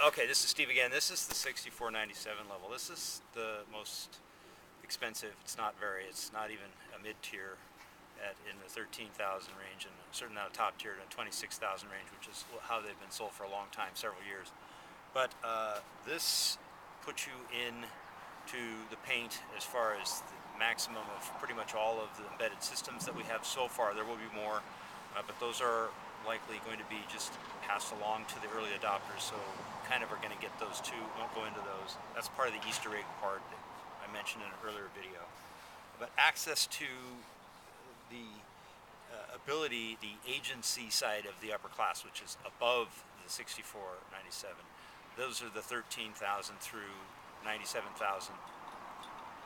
Okay, this is Steve again. This is the 6497 level. This is the most expensive. It's not even a mid-tier in the 13,000 range, and certainly not a top tier in the 26,000 range, which is how they've been sold for a long time, several years. But this puts you in to the paint as far as the maximum of pretty much all of the embedded systems that we have so far. There will be more, but those are likely going to be just passed along to the early adopters, so kind of are going to get those too. Won't go into those. That's part of the Easter egg part that I mentioned in an earlier video. But access to the ability, the agency side of the upper class, which is above the 6497. Those are the 13,000 through 97,000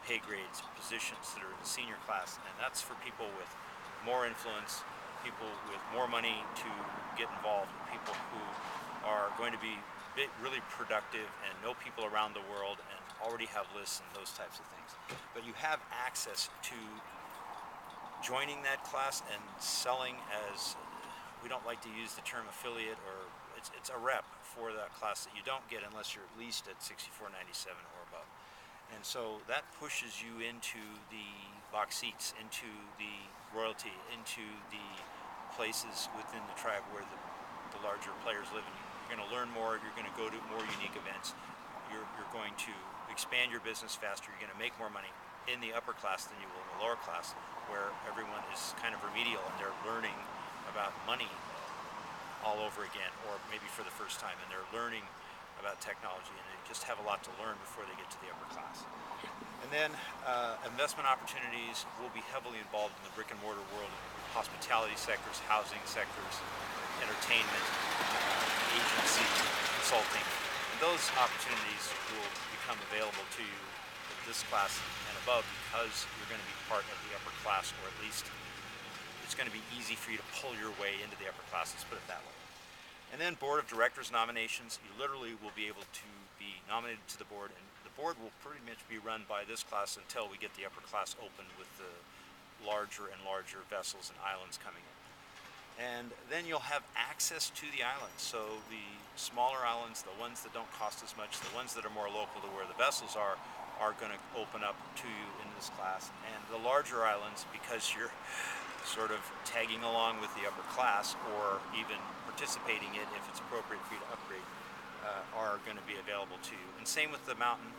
pay grades, positions that are in the senior class, and that's for people with more influence, people with more money to get involved, people who are going to be really productive and know people around the world and already have lists and those types of things. But you have access to joining that class and selling as, we don't like to use the term affiliate, or it's a rep for that class that you don't get unless you're at least at 6497 or above. And so that pushes you into the box seats, into the royalty, into the places within the tribe where the larger players live. And you're going to learn more, you're going to go to more unique events, you're going to expand your business faster, you're going to make more money in the upper class than you will in the lower class, where everyone is kind of remedial and they're learning about money all over again, or maybe for the first time, and they're learning about technology, and they just have a lot to learn before they get to the upper class. And then investment opportunities will be heavily involved in the brick and mortar world, hospitality sectors, housing sectors, entertainment, agency, consulting. And those opportunities will become available to you at this class and above, because you're going to be part of the upper class, or at least it's going to be easy for you to pull your way into the upper class, let's put it that way. And then board of directors nominations, you literally will be able to be nominated to the board, and the board will pretty much be run by this class until we get the upper class open with the larger and larger vessels and islands coming in. And then you'll have access to the islands. So the smaller islands, the ones that don't cost as much, the ones that are more local to where the vessels are going to open up to you in this class. And the larger islands, because you're sort of tagging along with the upper class, or even participating in it if it's appropriate for you to upgrade, are going to be available to you. And same with the mountain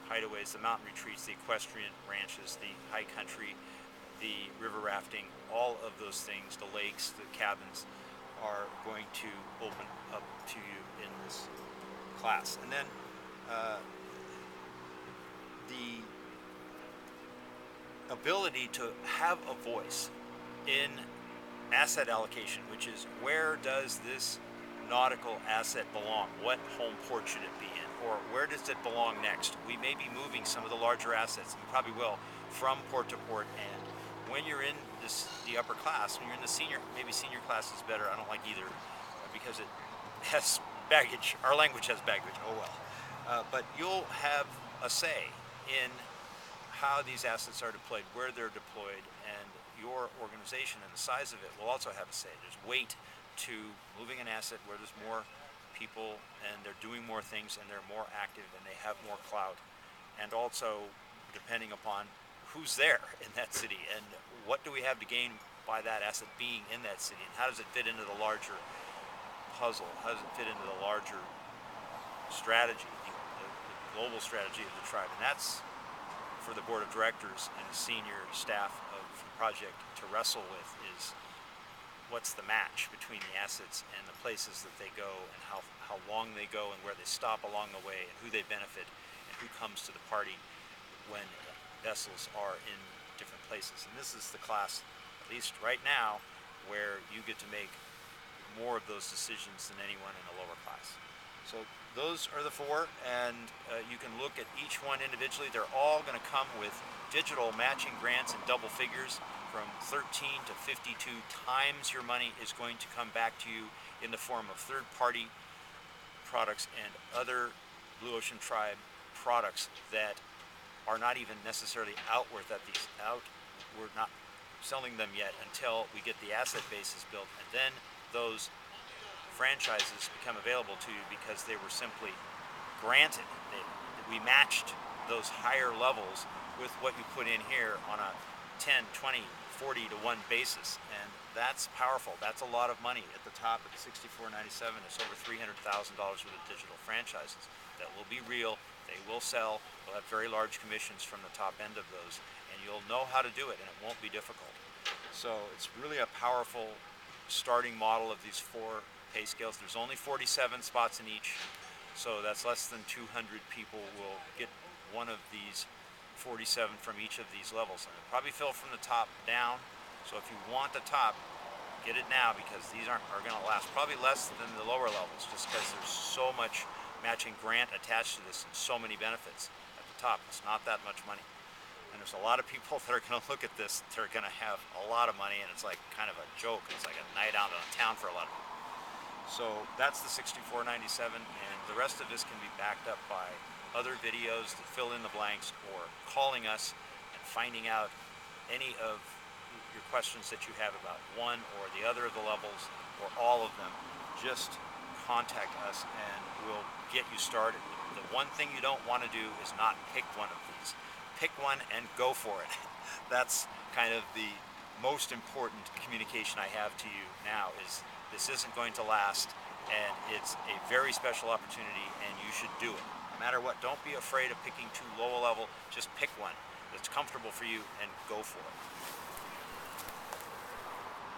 hideaways, the mountain retreats, the equestrian ranches, the high country, the river rafting, all of those things, the lakes, the cabins, are going to open up to you in this class. And then the ability to have a voice in asset allocation, which is, where does this nautical asset belong? What home port should it be in? Or where does it belong next? We may be moving some of the larger assets, and we probably will, from port to port. And when you're in the upper class, when you're in the senior, maybe senior class is better, I don't like either, because it has baggage. Our language has baggage, oh well. But you'll have a say in how these assets are deployed, where they're deployed, and your organization and the size of it will also have a say. There's weight to moving an asset where there's more people and they're doing more things and they're more active and they have more clout. And also depending upon who's there in that city and what do we have to gain by that asset being in that city, and how does it fit into the larger puzzle, how does it fit into the larger strategy, the global strategy of the tribe. And that's for the board of directors and the senior staff of the project to wrestle with, is what's the match between the assets and the places that they go, and how long they go, and where they stop along the way, and who they benefit, and who comes to the party when vessels are in different places. And this is the class, at least right now, where you get to make more of those decisions than anyone in the lower class. So those are the four, and you can look at each one individually. They're all going to come with digital matching grants in double figures, from 13 to 52 times your money is going to come back to you in the form of third-party products and other Blue Ocean Tribe products that are not even necessarily outward, we're not selling them yet until we get the asset bases built, and then those franchises become available to you because they were simply granted. We matched those higher levels with what you put in here on a 10, 20, 40 to 1 basis, and that's powerful. That's a lot of money. At the top of the 6497, it's over $300,000 worth of digital franchises that will be real. They will sell. They'll have very large commissions from the top end of those, and you'll know how to do it, and it won't be difficult. So it's really a powerful starting model of these 4 pay scales. There's only 47 spots in each, so that's less than 200 people will get one of these 47 from each of these levels. And it'll probably fill from the top down, so if you want the top, get it now, because these are going to last probably less than the lower levels, just because there's so much matching grant attached to this and so many benefits. At the top, it's not that much money. And there's a lot of people that are going to look at this, they're going to have a lot of money, and it's like kind of a joke. It's like a night out on town for a lot of people. So that's the 6497, and the rest of this can be backed up by other videos that fill in the blanks, or calling us and finding out any of your questions that you have about one or the other of the levels, or all of them. Just contact us and we'll get you started. The one thing you don't want to do is not pick one of these. Pick one and go for it. That's kind of the most important communication I have to you now, is this isn't going to last, and it's a very special opportunity, and you should do it. No matter what, don't be afraid of picking too low a level. Just pick one that's comfortable for you and go for it.